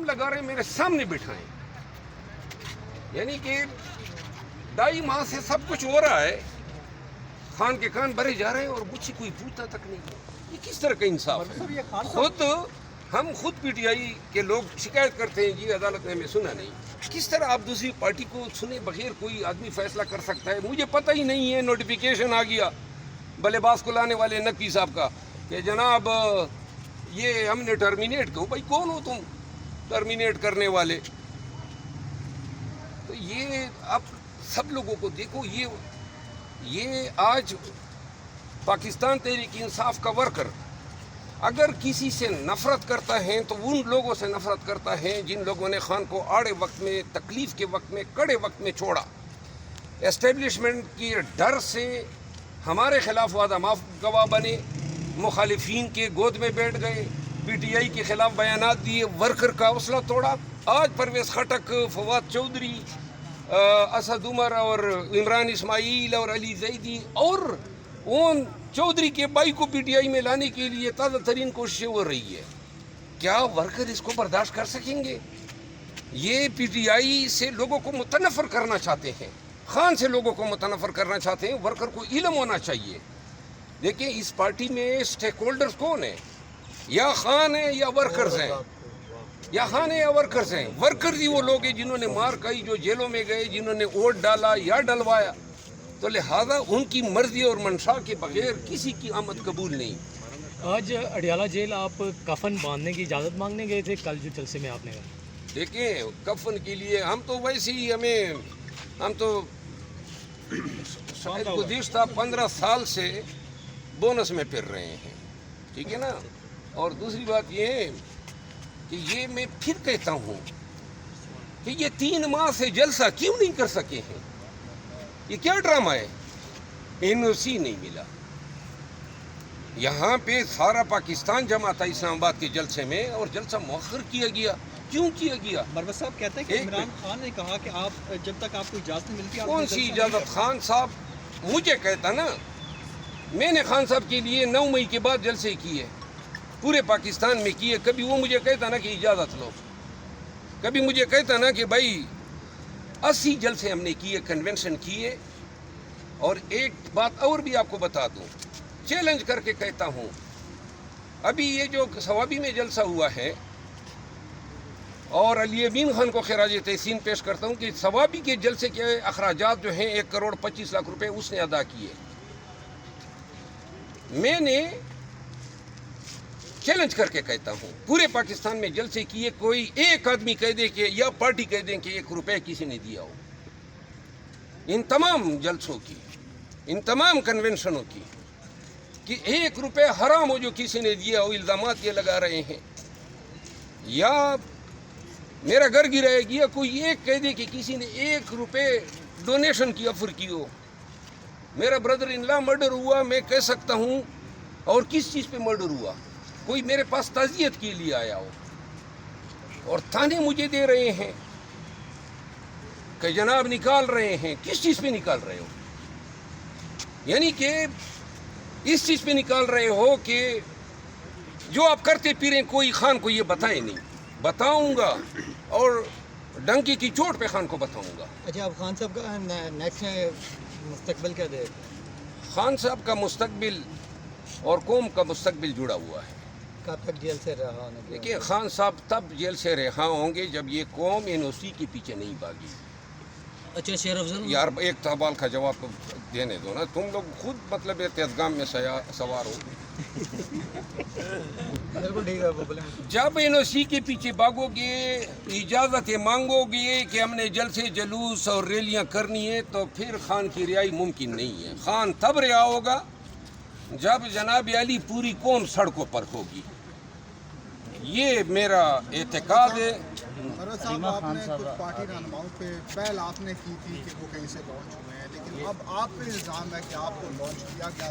الزام لگا رہے ہیں میرے سامنے بٹھائیں. یعنی کہ 2.5 ماہ سے سب کچھ ہو رہا ہے, خان کے کان بھرے جا رہے ہیں اور مجھ سے کوئی پوچھتا تک نہیں ہے. یہ کس طرح کا انصاف ہے؟ ہم خود پی ٹی آئی کے لوگ شکایت کرتے ہیں جی عدالت نے ہمیں سنا نہیں. کس طرح آپ دوسری پارٹی کو سنے بغیر کوئی آدمی فیصلہ کر سکتا ہے؟ مجھے پتہ ہی نہیں ہے, نوٹیفیکیشن آ گیا بلے باز کو لانے والے نقوی صاحب کا کہ جناب یہ ہم نے ٹرمینیٹ کرو. بھائی کون ہو تم ٹرمینیٹ کرنے والے؟ تو یہ اب سب لوگوں کو دیکھو, یہ آج پاکستان تحریک انصاف کا ورکر اگر کسی سے نفرت کرتا ہے تو ان لوگوں سے نفرت کرتا ہے جن لوگوں نے خان کو آڑے وقت میں, تکلیف کے وقت میں, کڑے وقت میں چھوڑا. اسٹیبلشمنٹ کی ڈر سے ہمارے خلاف وعدہ معاف گواہ بنے, مخالفین کے گود میں بیٹھ گئے, پی ٹی آئی کے خلاف بیانات دیے, ورکر کا حوصلہ توڑا. آج پرویز خٹک, فواد چودھری, اسد عمر اور عمران اسماعیل اور علی زیدی اور اون چودھری کے بھائی کو پی ٹی آئی میں لانے کے لیے تازہ ترین کوششیں ہو رہی ہے. کیا ورکر اس کو برداشت کر سکیں گے؟ یہ پی ٹی آئی سے لوگوں کو متنفر کرنا چاہتے ہیں, خان سے لوگوں کو متنفر کرنا چاہتے ہیں. ورکر کو علم ہونا چاہیے. دیکھیں اس پارٹی میں اسٹیک ہولڈرز کون ہیں؟ یا خان ہیں یا ورکرز ہیں, یا خان ہیں یا ورکرز ہیں. ورکرز ہی وہ لوگ ہیں جنہوں نے مار کھائی, جو جیلوں میں گئے, جنہوں نے ووٹ ڈالا یا ڈلوایا. تو لہذا ان کی مرضی اور منشا کے بغیر کسی کی آمد قبول نہیں. آج اڈیالہ جیل آپ کفن باندھنے کی اجازت مانگنے گئے تھے, کل جو جلسے میں آپ نے کہا. دیکھیں کفن کے لیے ہم تو ویسے ہی ہم تو شاید گزشتہ 15 سال سے بونس میں پھر رہے ہیں, ٹھیک ہے نا. اور دوسری بات یہ ہے کہ یہ میں پھر کہتا ہوں کہ یہ 3 ماہ سے جلسہ کیوں نہیں کر سکے ہیں؟ یہ کیا ڈرامہ ہے؟ این او سی نہیں ملا. یہاں پہ سارا پاکستان جمع تھا اسلام آباد کے جلسے میں اور جلسہ مؤخر کیا گیا. کیوں کیا گیا؟ مروت صاحب کہتے ہیں کہ عمران خان نے کہا کہ آپ جب تک آپ کو اجازت نہیں ملتی. کون سی اجازت؟ خان صاحب مجھے کہتا نا, میں نے خان صاحب کے لیے 9 مئی کے بعد جلسے کیے, پورے پاکستان میں کیے. کبھی وہ مجھے کہتا نا کہ اجازت لو, کبھی مجھے کہتا نا کہ بھائی 80 جلسے ہم نے کیے, کنونشن کیے. اور ایک بات اور بھی آپ کو بتا دوں, چیلنج کر کے کہتا ہوں, ابھی یہ جو ثوابی میں جلسہ ہوا ہے اور علی امین خان کو خراج تحسین پیش کرتا ہوں کہ ثوابی کے جلسے کے اخراجات جو ہیں 1,25,00,000 روپے اس نے ادا کیے. میں نے چیلنج کر کے کہتا ہوں پورے پاکستان میں جلسے کیے, کوئی ایک آدمی کہہ دے کہ یا پارٹی کہہ دیں کہ 1 روپے کسی نے دیا ہو. ان تمام جلسوں کی, ان تمام کنونشنوں کی, کہ 1 روپے حرام ہو جو کسی نے دیا ہو. الزامات یہ لگا رہے ہیں, یا میرا گھر گرائے گیا, کوئی ایک کہہ دے کہ کسی نے 1 روپے ڈونیشن کی آفر کی ہو. میرا بردر ان لا مرڈر ہوا, میں کہہ سکتا ہوں, اور کس چیز پہ مرڈر ہوا, کوئی میرے پاس تعزیت کے لیے آیا ہو, اور تانے مجھے دے رہے ہیں کہ جناب نکال رہے ہیں. کس چیز پہ نکال رہے ہو؟ یعنی کہ اس چیز پہ نکال رہے ہو کہ جو آپ کرتے پھریں کوئی خان کو یہ بتائے نہیں. بتاؤں گا اور ڈنکی کی چوٹ پہ خان کو بتاؤں گا. اچھا, اب خان صاحب کا نیکسٹ مستقبل کیا دے؟ خان صاحب کا مستقبل اور قوم کا مستقبل جڑا ہوا ہے. کب تک جیل سے رہا ہونے کے؟ دیکھیے خان صاحب تب جیل سے رہا ہوں گے جب یہ قوم این او سی کے پیچھے نہیں بھاگی. اچھا شیر افضل یار ایک سوال کا جواب تو دینے دو نا, تم لوگ خود مطلب تیزگام میں سوار ہو. جب این او سی کے پیچھے بھاگو گے, اجازتیں مانگو گے کہ ہم نے جلسے جلوس اور ریلیاں کرنی ہے, تو پھر خان کی رہائی ممکن نہیں ہے. خان تب رہا ہوگا جب جناب علی پوری قوم سڑکوں پر ہوگی. یہ میرا اعتقاد ہے. مروت صاحب آپ نے کچھ پارٹی رہنماؤں پہ پہل آپ نے کی تھی کہ وہ کہیں سے لانچ ہوئے ہیں, لیکن اب آپ پہ الزام ہے کہ آپ کو لانچ کیا گیا